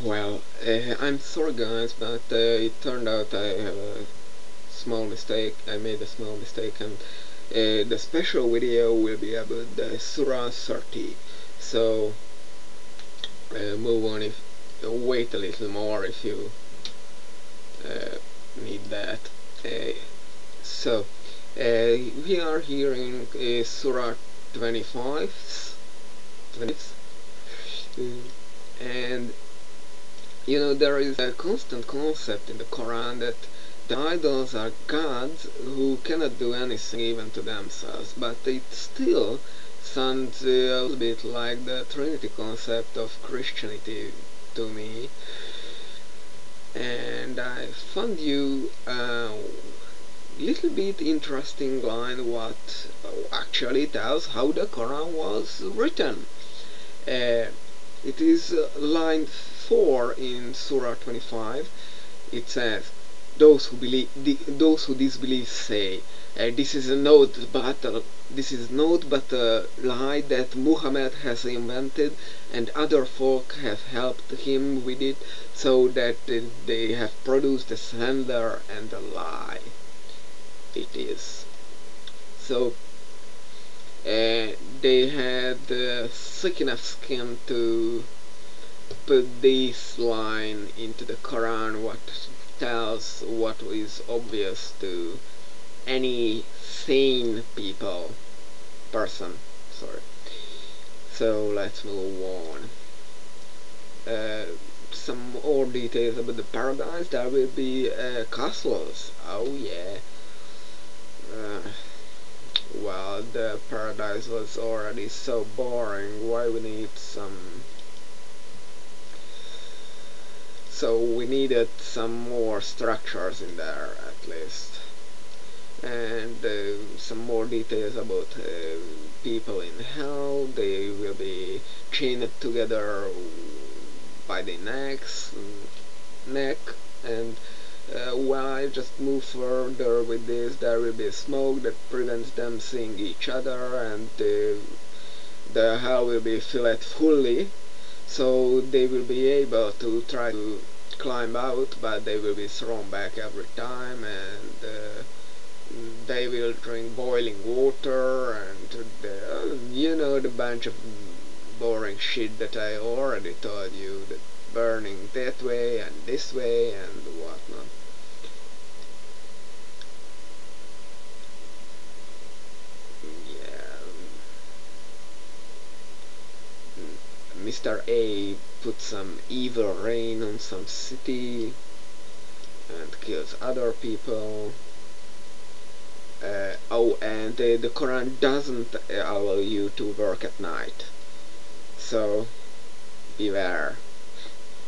I'm sorry guys, but it turned out I have a small mistake. I made a small mistake, and the special video will be about the Sura 30. So move on if wait a little more if you uh, need that. Uh, so we are here in Surah 25, 20, and there is a constant concept in the Quran that the idols are gods who cannot do anything even to themselves, but it still sounds a little bit like the Trinity concept of Christianity to me. And I found you a little bit interesting line what actually tells how the Quran was written. It is line 4 in Surah 25. It says, those who disbelieve say, this is not but a lie that Muhammad has invented, and other folk have helped him with it, so that they have produced a slander and a lie. It is. So they had thick enough skin to put this line into the Quran, what tells what is obvious to any sane person. Sorry. So let's move on. Some more details about the paradise. There will be castles. Oh yeah. Well, the paradise was already so boring. Why we need some? So we needed some more structures in there at least, and some more details about people in hell. They will be chained together by the neck, and while I just move further with this, there will be smoke that prevents them seeing each other, and the hell will be filled fully, so they will be able to try to climb out, but they will be thrown back every time, and they will drink boiling water, and the bunch of boring shit that I already told you, that burning that way and this way and whatnot. Yeah. Mr. A puts some evil rain on some city and kills other people. And the Quran doesn't allow you to work at night, so beware.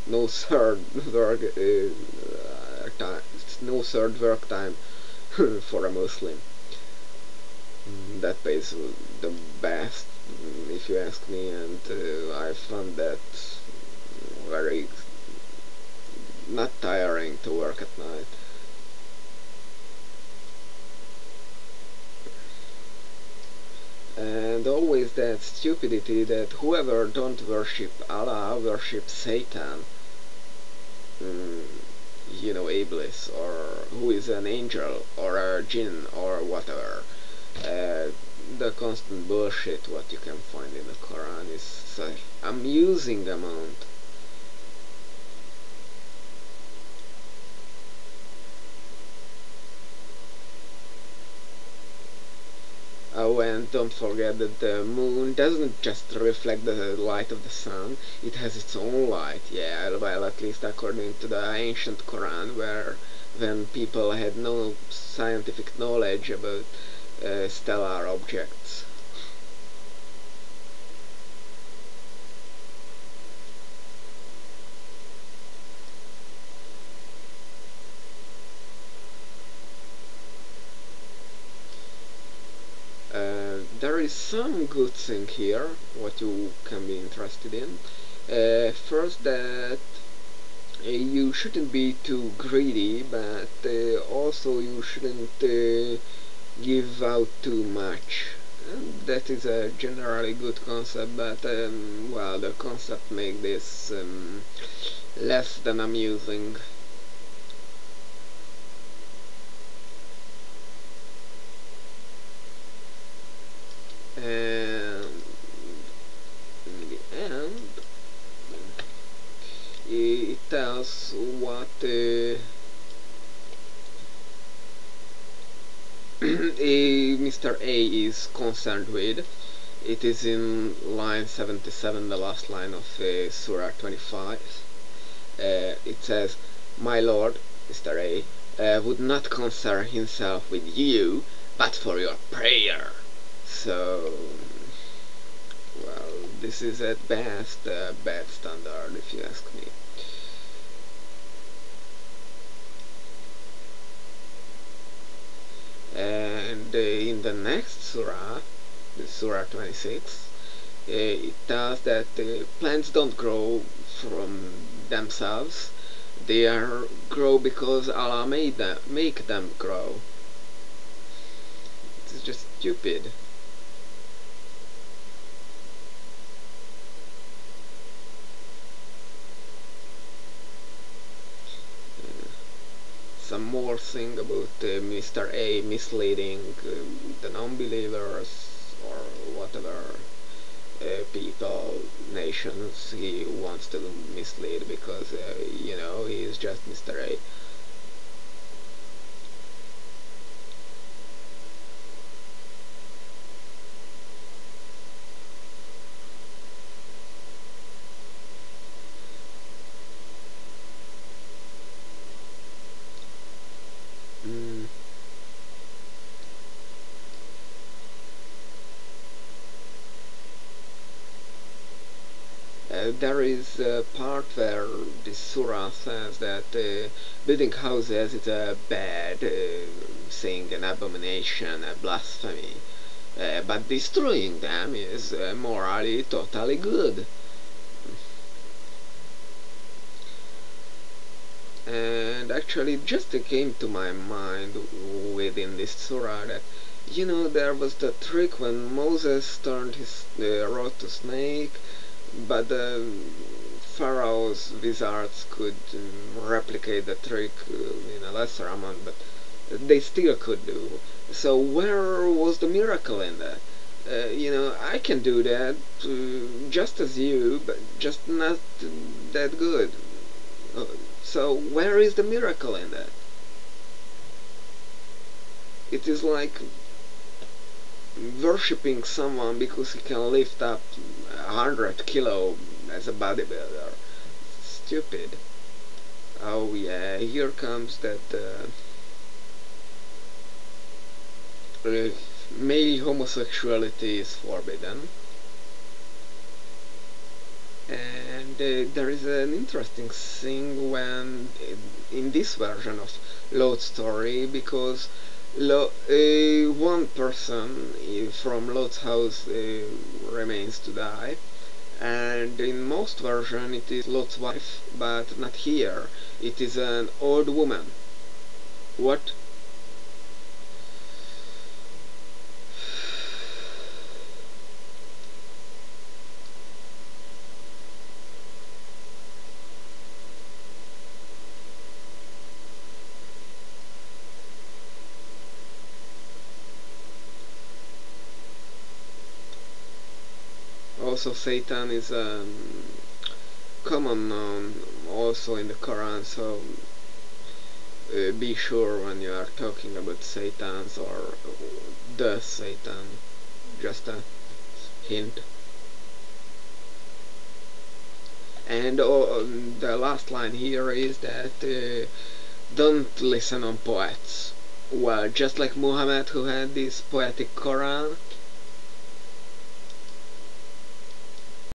No third work time. No third work time for a Muslim. That pays the best, if you ask me, and I found that very not tiring to work at night. And always that stupidity that whoever don't worship Allah worships Satan. Iblis, or who is an angel or a jinn or whatever. The constant bullshit what you can find in the Quran is such amusing amount. Oh, and don't forget that the moon doesn't just reflect the light of the sun, it has its own light. Yeah, well, at least according to the ancient Quran, where when people had no scientific knowledge about stellar objects. There is some good thing here, what you can be interested in. First, that you shouldn't be too greedy, but also you shouldn't give out too much. And that is a generally good concept, but well, the concept make this less than amusing. And in the end, it tells what Mr. A is concerned with. It is in line 77, the last line of Surah 25. It says, "My lord, Mr. A, would not concern himself with you, but for your prayer." So, well, this is at best a bad standard, if you ask me. And in the next surah, the Surah 26, it tells that plants don't grow from themselves. They are grow because Allah made them, make them grow. It's just stupid. Some more thing about Mr. A misleading the non-believers or whatever people, nations he wants to mislead because he is just Mr. A. Mm. There is a part where the surah says that building houses is a bad thing, an abomination, a blasphemy, but destroying them is morally totally good. And actually, it just came to my mind within this surah that there was the trick when Moses turned his rod to snake, but the Pharaoh's wizards could replicate the trick in a lesser amount, but they still could do. So where was the miracle in that? I can do that just as you, but just not that good. Uh, so where is the miracle in that? It is like worshipping someone because he can lift up 100 kilo as a bodybuilder. Stupid. Oh yeah, here comes that male homosexuality is forbidden. And there is an interesting thing when in this version of Lot's story, because one person from Lot's house remains to die, and in most version it is Lot's wife, but not here. It is an old woman. What? Also, Satan is common noun also in the Quran, so be sure when you are talking about Satans or the Satan. Just a hint. And the last line here is that don't listen on poets. Well, just like Muhammad, who had this poetic Quran,